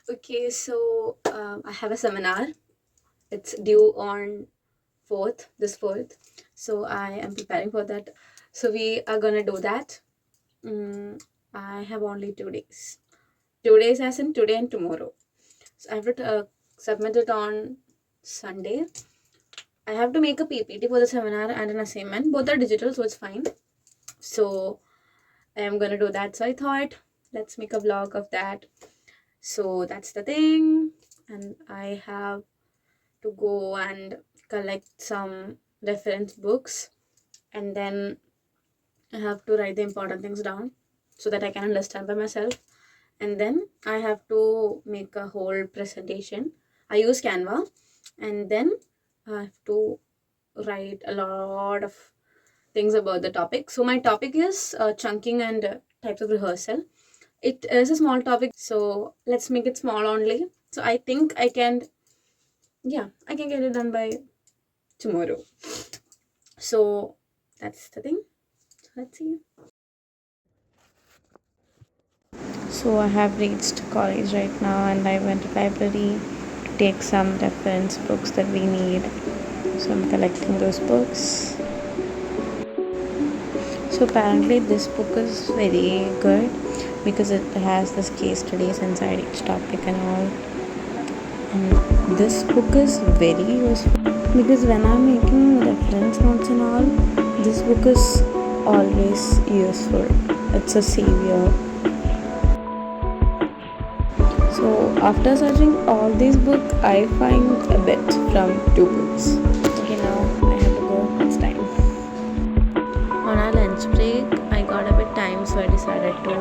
Okay, so I have a seminar. It's due on 4th, this 4th. So I am preparing for that. So we are gonna do that. Mm, I have only 2 days. 2 days as in today and tomorrow. So I have to submit it on Sunday. I have to make a PPT for the seminar and an assignment. Both are digital, so it's fine. So I am gonna do that. So I thought, let's make a vlog of that. So that's the thing. And I have to go and collect some reference books, and then I have to write the important things down so that I can understand by myself. And then I have to make a whole presentation. I use Canva, and then I have to write a lot of things about the topic. So my topic is chunking and types of rehearsal. It is a small topic, so let's make it small only. So I think I can, yeah, I can get it done by tomorrow. So that's the thing. Let's see. So I have reached college right now and I went to library to take some reference books that we need. So I'm collecting those books. So apparently this book is very good because it has this case studies inside each topic and all. And this book is very useful because when I'm making reference notes and all, this book is always useful. It's a savior. So after searching all these books, I find a bit from two books. Okay, now I have to go. It's time. On our lunch break, I got a bit time, so I decided to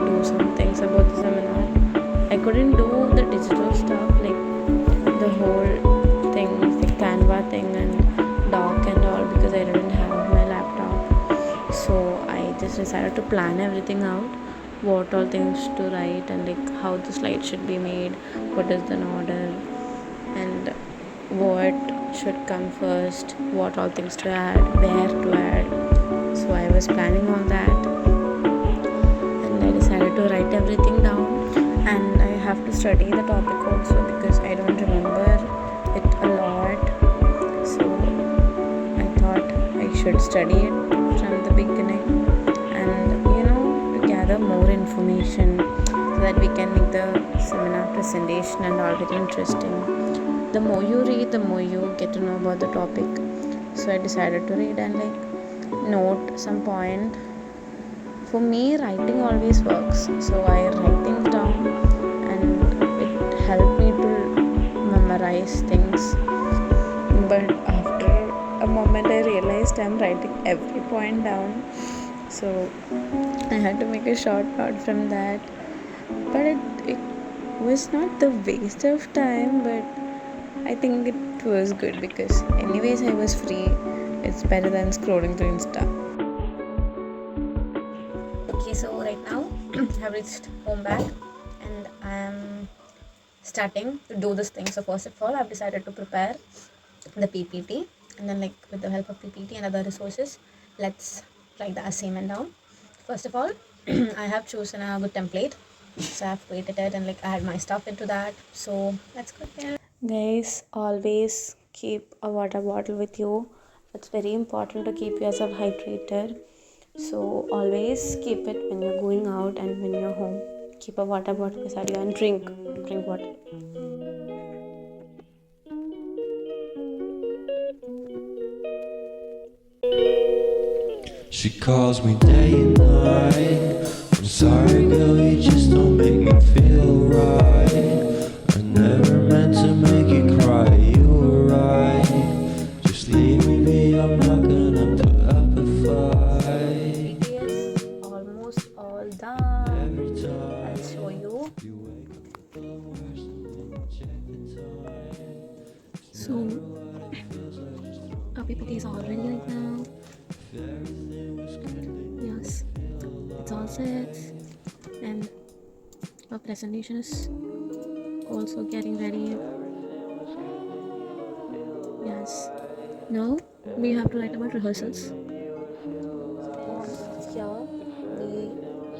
do some things about the seminar. I couldn't do the digital stuff like the whole thing, the Canva thing and doc and all because I didn't have my laptop. So I just decided to plan everything out, what all things to write and like how the slide should be made, what is the order, and what should come first, what all things to add, where to add. So I was planning all that and I decided to write everything down, and I have to study the topic also because I don't remember it a lot. So I thought I should study it from the beginning and to gather more information so that we can make the seminar presentation and all very interesting. The more you read, the more you get to know about the topic. So I decided to read and like note some point. For me, writing always works. So I write things down and it helped me to memorize things. But after a moment, I realized I'm writing every point down. So I had to make a short note from that. But it was not the waste of time, but I think it was good because, anyways, I was free. It's better than scrolling through Insta. Okay, so right now I have reached home back and I am starting to do this thing. So first of all, I've decided to prepare the PPT, and then like with the help of PPT and other resources, let's write the assignment down. First of all, I have chosen a good template. So I've created it and like add my stuff into that. So let's go there. Guys, always keep a water bottle with you. It's very important to keep yourself hydrated. So, always keep it when you're going out and when you're home. Keep a water bottle beside you and drink water. She calls me day and night. I'm sorry, girl, you just don't make me feel right. I never meant to make you cry, you were right. Just leave me be, I'm not gonna put up a fight. PPT is almost all done. Every I'll time show you. you wake up the worst and then check the time. So our PPT is all ready right now. Yes, it's all set, and our presentation is also getting ready. Yes. Now we have to write about rehearsals. Here we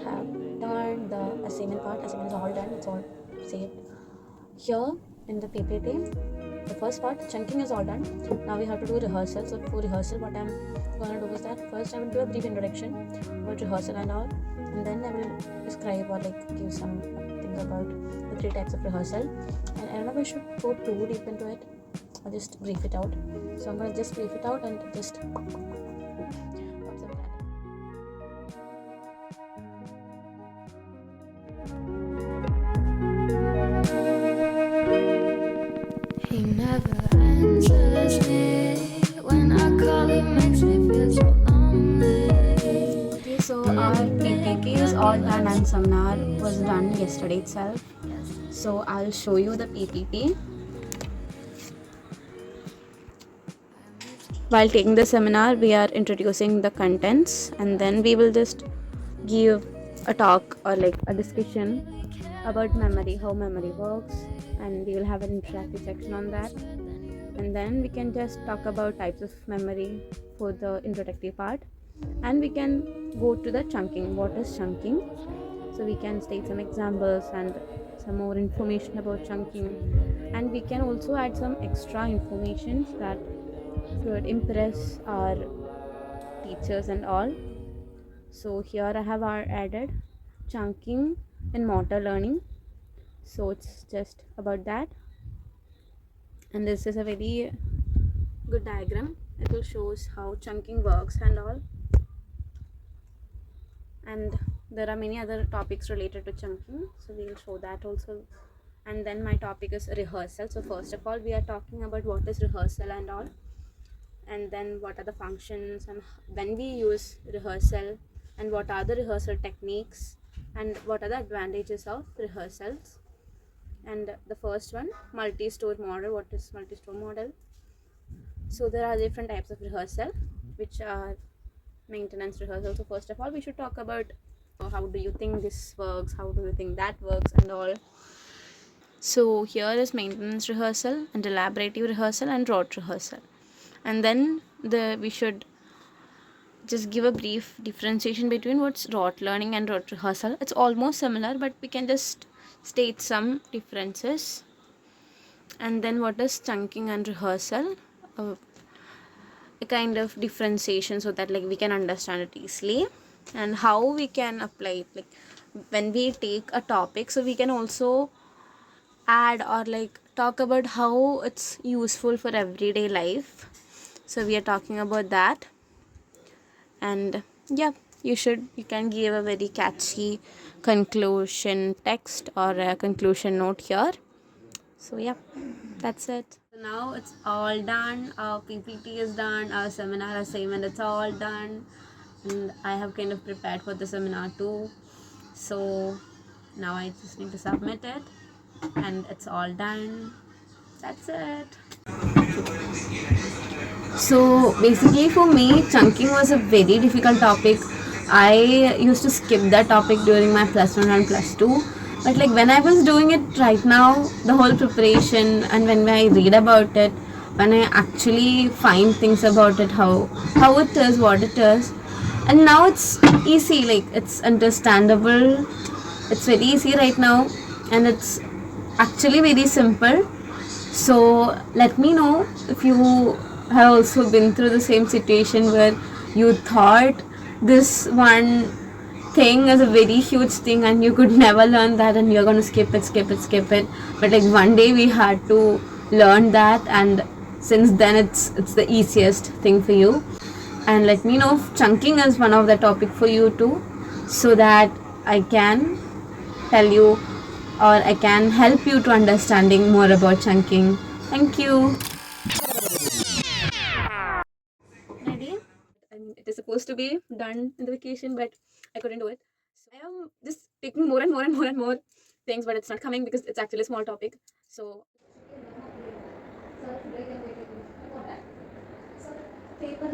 have done the assignment part. Assignment is all done. It's all saved. here in the PPT, the first part, chunking is all done. Now we have to do rehearsal. So for rehearsal, what I'm gonna do is that first I will do a brief introduction about rehearsal and all, and then I will describe or like give some things about the 3 types of rehearsal. And I don't know if I should go too deep into it or just brief it out. So I'm gonna just brief it out and just observe that. He never answers me. When I call, he makes me feel so lonely. Okay, so our PPT is all done and seminar was done yesterday itself. So I'll show you the PPT. While taking the seminar, we are introducing the contents, and then we will just give a talk or like a discussion about memory, how memory works, and we will have an interactive section on that. And then we can just talk about types of memory for the introductory part, and we can go to the chunking. What is chunking? So we can state some examples and some more information about chunking, and we can also add some extra information that could impress our teachers and all. So here I have added chunking in motor learning. So it's just about that, and this is a very good diagram. It will shows how chunking works and all. And there are many other topics related to chunking, so we will show that also. And then my topic is rehearsal. So first of all, we are talking about what is rehearsal and all, and then what are the functions and when we use rehearsal, and what are the rehearsal techniques, and what are the advantages of rehearsals. And the first one, multi-store model. What is multi-store model? So there are different types of rehearsal, which are maintenance rehearsal. So first of all, we should talk about how do you think this works, how do you think that works and all. So here is maintenance rehearsal and elaborative rehearsal and rote rehearsal. And then we should just give a brief differentiation between what's rote learning and rote rehearsal. It's almost similar, but we can just state some differences. And then what is chunking and rehearsal? A kind of differentiation so that like we can understand it easily, and how we can apply it, like when we take a topic, so we can also add or like talk about how it's useful for everyday life. So we are talking about that. And yeah, you can give a very catchy conclusion text or a conclusion note here. So yeah, that's it. So now it's all done. Our PPT is done. Our seminar assignment, it's all done. And I have kind of prepared for the seminar too. So now I just need to submit it. And it's all done. That's it. So basically for me, chunking was a very difficult topic. I used to skip that topic during my plus 1 and plus 2. But like when I was doing it right now, the whole preparation, and when I read about it, when I actually find things about it, how it is, what it is, and now it's easy, like it's understandable. It's very easy right now, and it's actually very simple. So let me know if you have also been through the same situation where you thought this one thing is a very huge thing and you could never learn that, and you're going to skip it. But like one day we had to learn that, and since then it's the easiest thing for you. And let me know if chunking is one of the topic for you too, so that I can tell you or I can help you to understanding more about chunking. Thank you. Ready? I mean, it is supposed to be done in the vacation, but I couldn't do it. So I am just taking more and more and more and more things, but it's not coming because it's actually a small topic. So paper